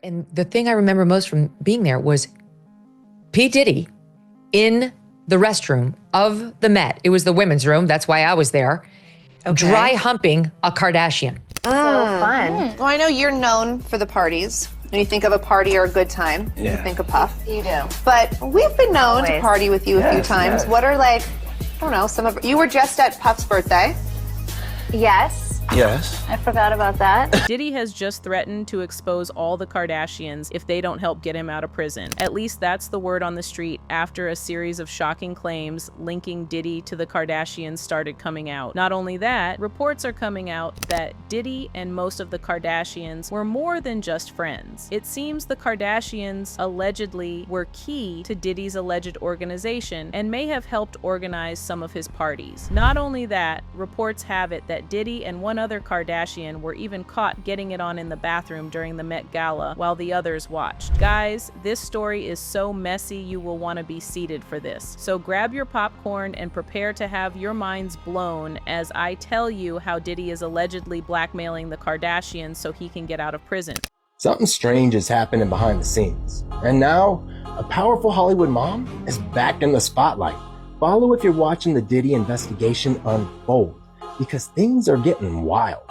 And the thing I remember most from being there was P. Diddy in the restroom of the Met. It was the women's room. That's why I was there. Okay. Dry humping a Kardashian. So fun. Well, I know you're known for the parties. When you think of a party or a good time, you think of Puff. You do. But we've been known to party with you a few times. What are I don't know, you were just at Puff's birthday. Yes. Yes. I forgot about that. Diddy has just threatened to expose all the Kardashians if they don't help get him out of prison. At least that's the word on the street after a series of shocking claims linking Diddy to the Kardashians started coming out. Not only that, reports are coming out that Diddy and most of the Kardashians were more than just friends. It seems the Kardashians allegedly were key to Diddy's alleged organization and may have helped organize some of his parties. Not only that, reports have it that Diddy and one other Kardashian were even caught getting it on in the bathroom during the Met Gala while the others watched. Guys, this story is so messy you will want to be seated for this. So grab your popcorn and prepare to have your minds blown as I tell you how Diddy is allegedly blackmailing the Kardashians so he can get out of prison. Something strange is happening behind the scenes. And now, a powerful Hollywood mom is back in the spotlight. Follow if you're watching the Diddy investigation unfold, because things are getting wild.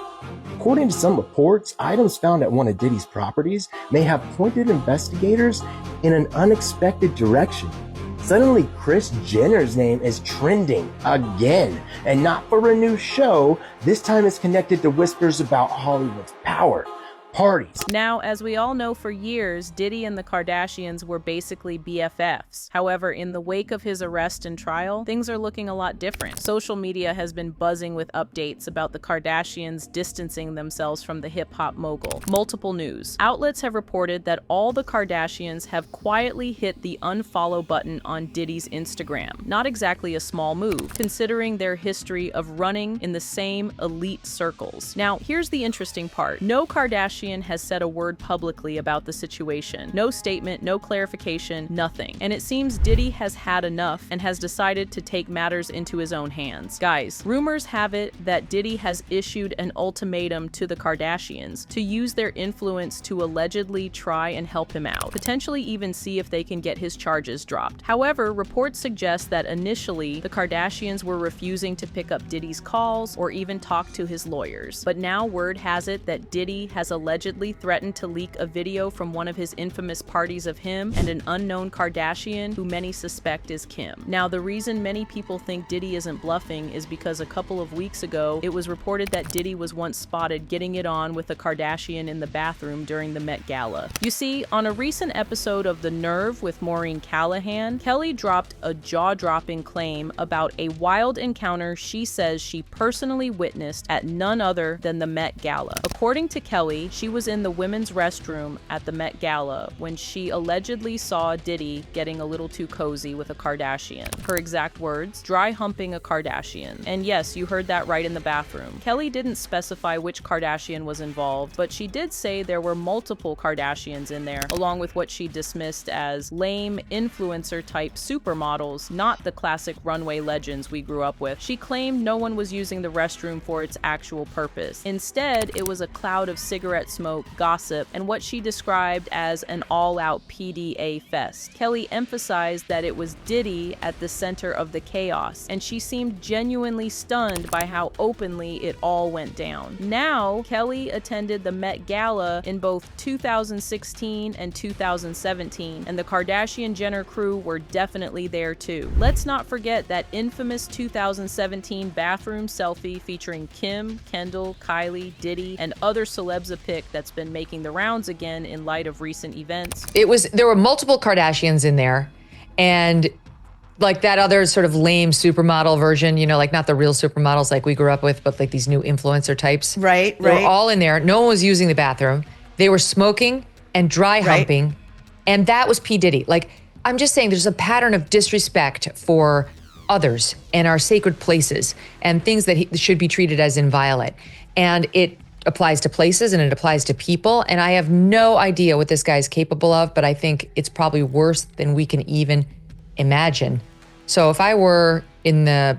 According to some reports, items found at one of Diddy's properties may have pointed investigators in an unexpected direction. Suddenly, Kris Jenner's name is trending again, and not for a new show. This time it's connected to whispers about Hollywood's power. Parties. Now, as we all know, for years, Diddy and the Kardashians were basically BFFs. However, in the wake of his arrest and trial, things are looking a lot different. Social media has been buzzing with updates about the Kardashians distancing themselves from the hip-hop mogul. Multiple news outlets have reported that all the Kardashians have quietly hit the unfollow button on Diddy's Instagram. Not exactly a small move, considering their history of running in the same elite circles. Now, here's the interesting part. No Kardashian has said a word publicly about the situation. No statement, no clarification, nothing. And it seems Diddy has had enough and has decided to take matters into his own hands. Guys, rumors have it that Diddy has issued an ultimatum to the Kardashians to use their influence to allegedly try and help him out, potentially even see if they can get his charges dropped. However, reports suggest that initially the Kardashians were refusing to pick up Diddy's calls or even talk to his lawyers. But now word has it that Diddy has allegedly threatened to leak a video from one of his infamous parties of him and an unknown Kardashian who many suspect is Kim. Now, the reason many people think Diddy isn't bluffing is because a couple of weeks ago, it was reported that Diddy was once spotted getting it on with a Kardashian in the bathroom during the Met Gala. You see, on a recent episode of The Nerve with Maureen Callahan, Kelly dropped a jaw-dropping claim about a wild encounter she says she personally witnessed at none other than the Met Gala. According to Kelly, she was in the women's restroom at the Met Gala when she allegedly saw Diddy getting a little too cozy with a Kardashian. Her exact words, dry humping a Kardashian. And yes, you heard that right in the bathroom. Kelly didn't specify which Kardashian was involved, but she did say there were multiple Kardashians in there, along with what she dismissed as lame influencer-type supermodels, not the classic runway legends we grew up with. She claimed no one was using the restroom for its actual purpose. Instead, it was a cloud of cigarette smoke, gossip, and what she described as an all-out PDA fest. Kelly emphasized that it was Diddy at the center of the chaos, and she seemed genuinely stunned by how openly it all went down. Now, Kelly attended the Met Gala in both 2016 and 2017, and the Kardashian-Jenner crew were definitely there too. Let's not forget that infamous 2017 bathroom selfie featuring Kim, Kendall, Kylie, Diddy, and other celebs a pic that's been making the rounds again in light of recent events. There were multiple Kardashians in there, and like that other sort of lame supermodel version, like not the real supermodels like we grew up with, but like these new influencer types. Right. They were all in there. No one was using the bathroom. They were smoking and dry humping, and that was P. Diddy. Like, I'm just saying there's a pattern of disrespect for others and our sacred places and things that should be treated as inviolate. And it applies to places and it applies to people. And I have no idea what this guy's capable of, but I think it's probably worse than we can even imagine. So if I were in the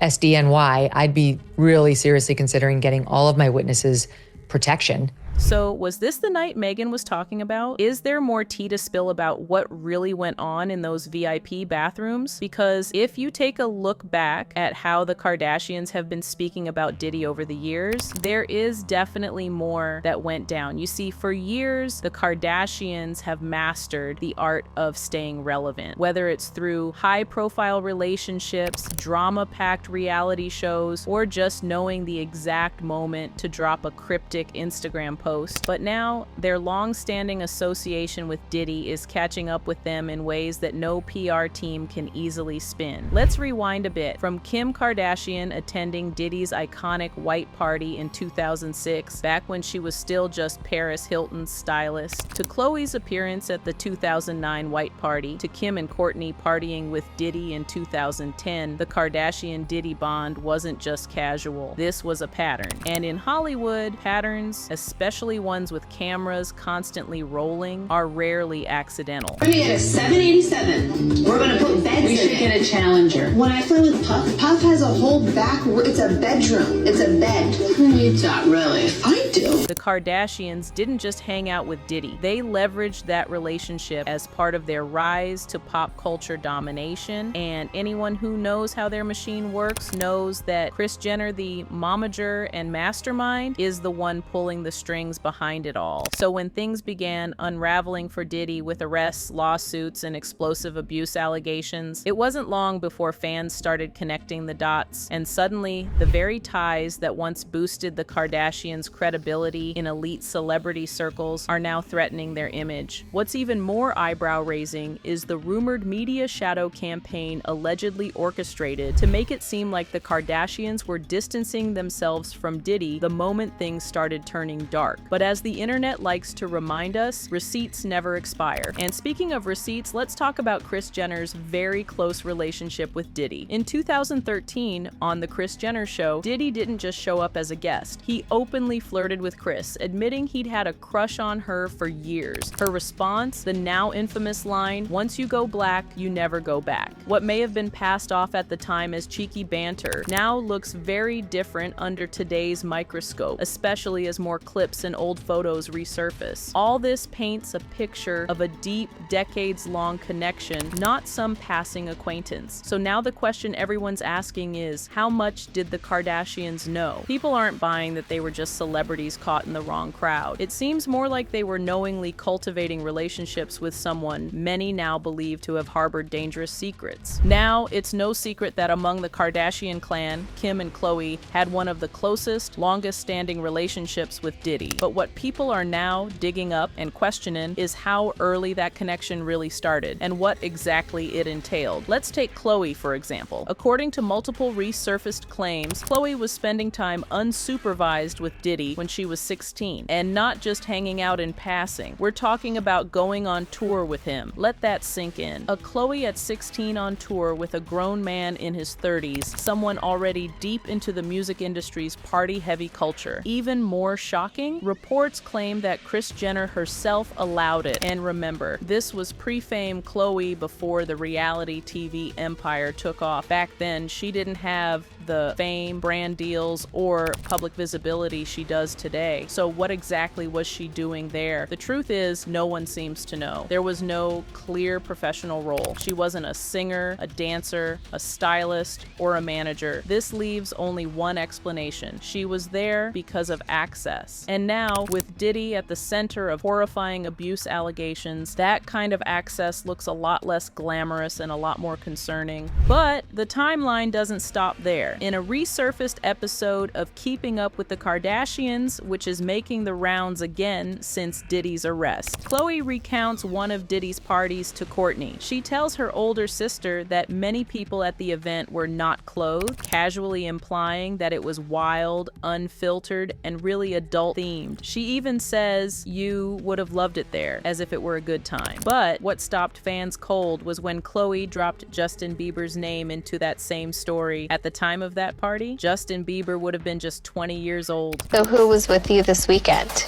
SDNY, I'd be really seriously considering getting all of my witnesses protection So was this the night Meghan was talking about? Is there more tea to spill about what really went on in those VIP bathrooms? Because if you take a look back at how the Kardashians have been speaking about Diddy over the years, there is definitely more that went down. You see, for years, the Kardashians have mastered the art of staying relevant, whether it's through high-profile relationships, drama-packed reality shows, or just knowing the exact moment to drop a cryptic Instagram post. But now, their long-standing association with Diddy is catching up with them in ways that no PR team can easily spin. Let's rewind a bit. From Kim Kardashian attending Diddy's iconic white party in 2006, back when she was still just Paris Hilton's stylist, to Khloe's appearance at the 2009 white party, to Kim and Kourtney partying with Diddy in 2010, the Kardashian-Diddy bond wasn't just casual. This was a pattern. And in Hollywood, patterns, especially ones with cameras constantly rolling, are rarely accidental. We're gonna get a 787. We're gonna put beds in it. We should get a Challenger. When I fly with Puff, Puff has a whole back, it's a bedroom. It's a bed. Who needs that, really? I do. The Kardashians didn't just hang out with Diddy. They leveraged that relationship as part of their rise to pop culture domination, and anyone who knows how their machine works knows that Kris Jenner, the momager and mastermind, is the one pulling the strings behind it all. So when things began unraveling for Diddy with arrests, lawsuits, and explosive abuse allegations, it wasn't long before fans started connecting the dots, and suddenly the very ties that once boosted the Kardashians' credibility in elite celebrity circles are now threatening their image. What's even more eyebrow-raising is the rumored media shadow campaign allegedly orchestrated to make it seem like the Kardashians were distancing themselves from Diddy the moment things started turning dark. But as the internet likes to remind us, receipts never expire. And speaking of receipts, let's talk about Kris Jenner's very close relationship with Diddy. In 2013, on The Kris Jenner Show, Diddy didn't just show up as a guest. He openly flirted with Kris, admitting he'd had a crush on her for years. Her response, the now infamous line, "Once you go black, you never go back." What may have been passed off at the time as cheeky banter now looks very different under today's microscope, especially as more clips and old photos resurface. All this paints a picture of a deep, decades-long connection, not some passing acquaintance. So now the question everyone's asking is, how much did the Kardashians know? People aren't buying that they were just celebrities caught in the wrong crowd. It seems more like they were knowingly cultivating relationships with someone many now believe to have harbored dangerous secrets. Now, it's no secret that among the Kardashian clan, Kim and Khloe had one of the closest, longest-standing relationships with Diddy. But what people are now digging up and questioning is how early that connection really started and what exactly it entailed. Let's take Khloe, for example. According to multiple resurfaced claims, Khloe was spending time unsupervised with Diddy when she was 16, and not just hanging out in passing. We're talking about going on tour with him. Let that sink in. A Khloe at 16 on tour with a grown man in his 30s, someone already deep into the music industry's party-heavy culture. Even more shocking, reports claim that Kris Jenner herself allowed it. And remember, this was pre-fame Khloe before the reality TV empire took off. Back then, she didn't have the fame, brand deals, or public visibility she does today. So what exactly was she doing there? The truth is, no one seems to know. There was no clear professional role. She wasn't a singer, a dancer, a stylist, or a manager. This leaves only one explanation. She was there because of access. And now, with Diddy at the center of horrifying abuse allegations, that kind of access looks a lot less glamorous and a lot more concerning. But the timeline doesn't stop there. In a resurfaced episode of Keeping Up with the Kardashians, which is making the rounds again since Diddy's arrest, Khloe recounts one of Diddy's parties to Kourtney. She tells her older sister that many people at the event were not clothed, casually implying that it was wild, unfiltered, and really adult-themed. She even says, "You would have loved it there," as if it were a good time. But what stopped fans cold was when Khloe dropped Justin Bieber's name into that same story. At the time of that party, Justin Bieber would have been just 20 years old. So who was with you this weekend?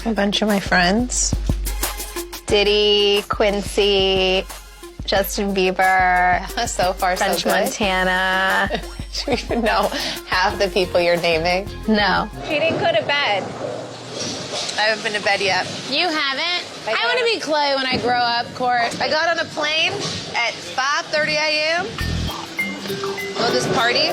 A bunch of my friends. Diddy, Quincy, Justin Bieber, So far, so French good. Montana. Do you even know half the people you're naming? No. She didn't go to bed. I haven't been to bed yet. You haven't? I want to be Clay when I grow up, Court. I got on a plane at 5:30 a.m. Go to this party.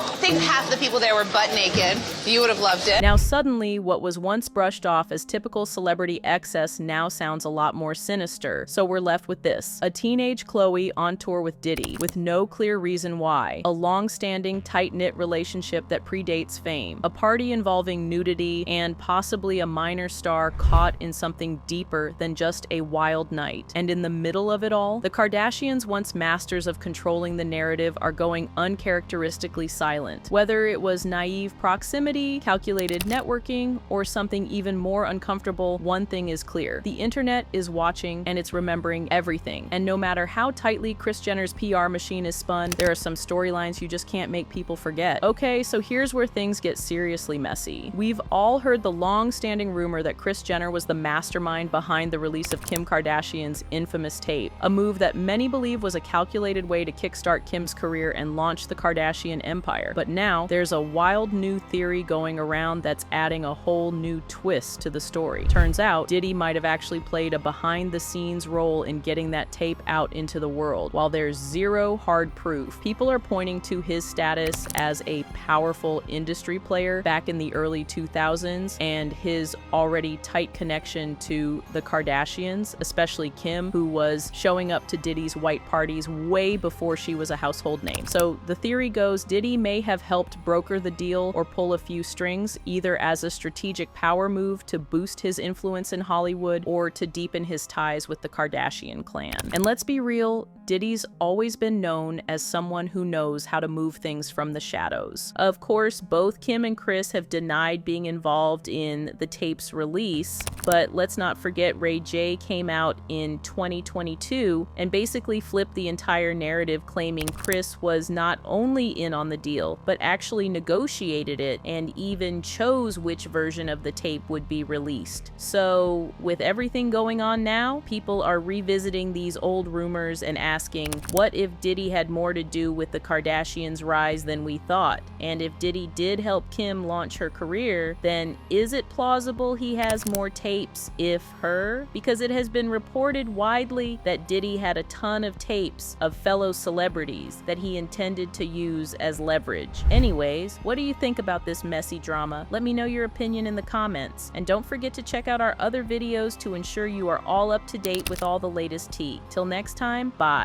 I think half the people there were butt naked. You would have loved it. Now suddenly, what was once brushed off as typical celebrity excess now sounds a lot more sinister. So we're left with this. A teenage Chloe on tour with Diddy, with no clear reason why. A long-standing, tight-knit relationship that predates fame. A party involving nudity, and possibly a minor star caught in something deeper than just a wild night. And in the middle of it all, the Kardashians, once masters of controlling the narrative, are going uncharacteristically silent. Whether it was naive proximity, calculated networking, or something even more uncomfortable, one thing is clear. The internet is watching and it's remembering everything. And no matter how tightly Kris Jenner's PR machine is spun, there are some storylines you just can't make people forget. Okay, so here's where things get seriously messy. We've all heard the long-standing rumor that Kris Jenner was the mastermind behind the release of Kim Kardashian's infamous tape, a move that many believe was a calculated way to kickstart Kim's career and launch the Kardashian empire. But now, there's a wild new theory going around that's adding a whole new twist to the story. Turns out, Diddy might have actually played a behind-the-scenes role in getting that tape out into the world. While there's zero hard proof, people are pointing to his status as a powerful industry player back in the early 2000s and his already tight connection to the Kardashians, especially Kim, who was showing up to Diddy's white parties way before she was a household name. So the theory goes Diddy may have helped broker the deal or pull a few strings, either as a strategic power move to boost his influence in Hollywood or to deepen his ties with the Kardashian clan. And let's be real, Diddy's always been known as someone who knows how to move things from the shadows. Of course, both Kim and Kris have denied being involved in the tape's release, but let's not forget Ray J came out in 2022 and basically flipped the entire narrative, claiming Kris was not only in on the deal, but actually negotiated it and even chose which version of the tape would be released. So with everything going on now, people are revisiting these old rumors and asking, what if Diddy had more to do with the Kardashians' rise than we thought? And if Diddy did help Kim launch her career, then is it plausible he has more tapes if her? Because it has been reported widely that Diddy had a ton of tapes of fellow celebrities that he intended to use as leverage. Anyways, what do you think about this messy drama? Let me know your opinion in the comments. And don't forget to check out our other videos to ensure you are all up to date with all the latest tea. Till next time, bye.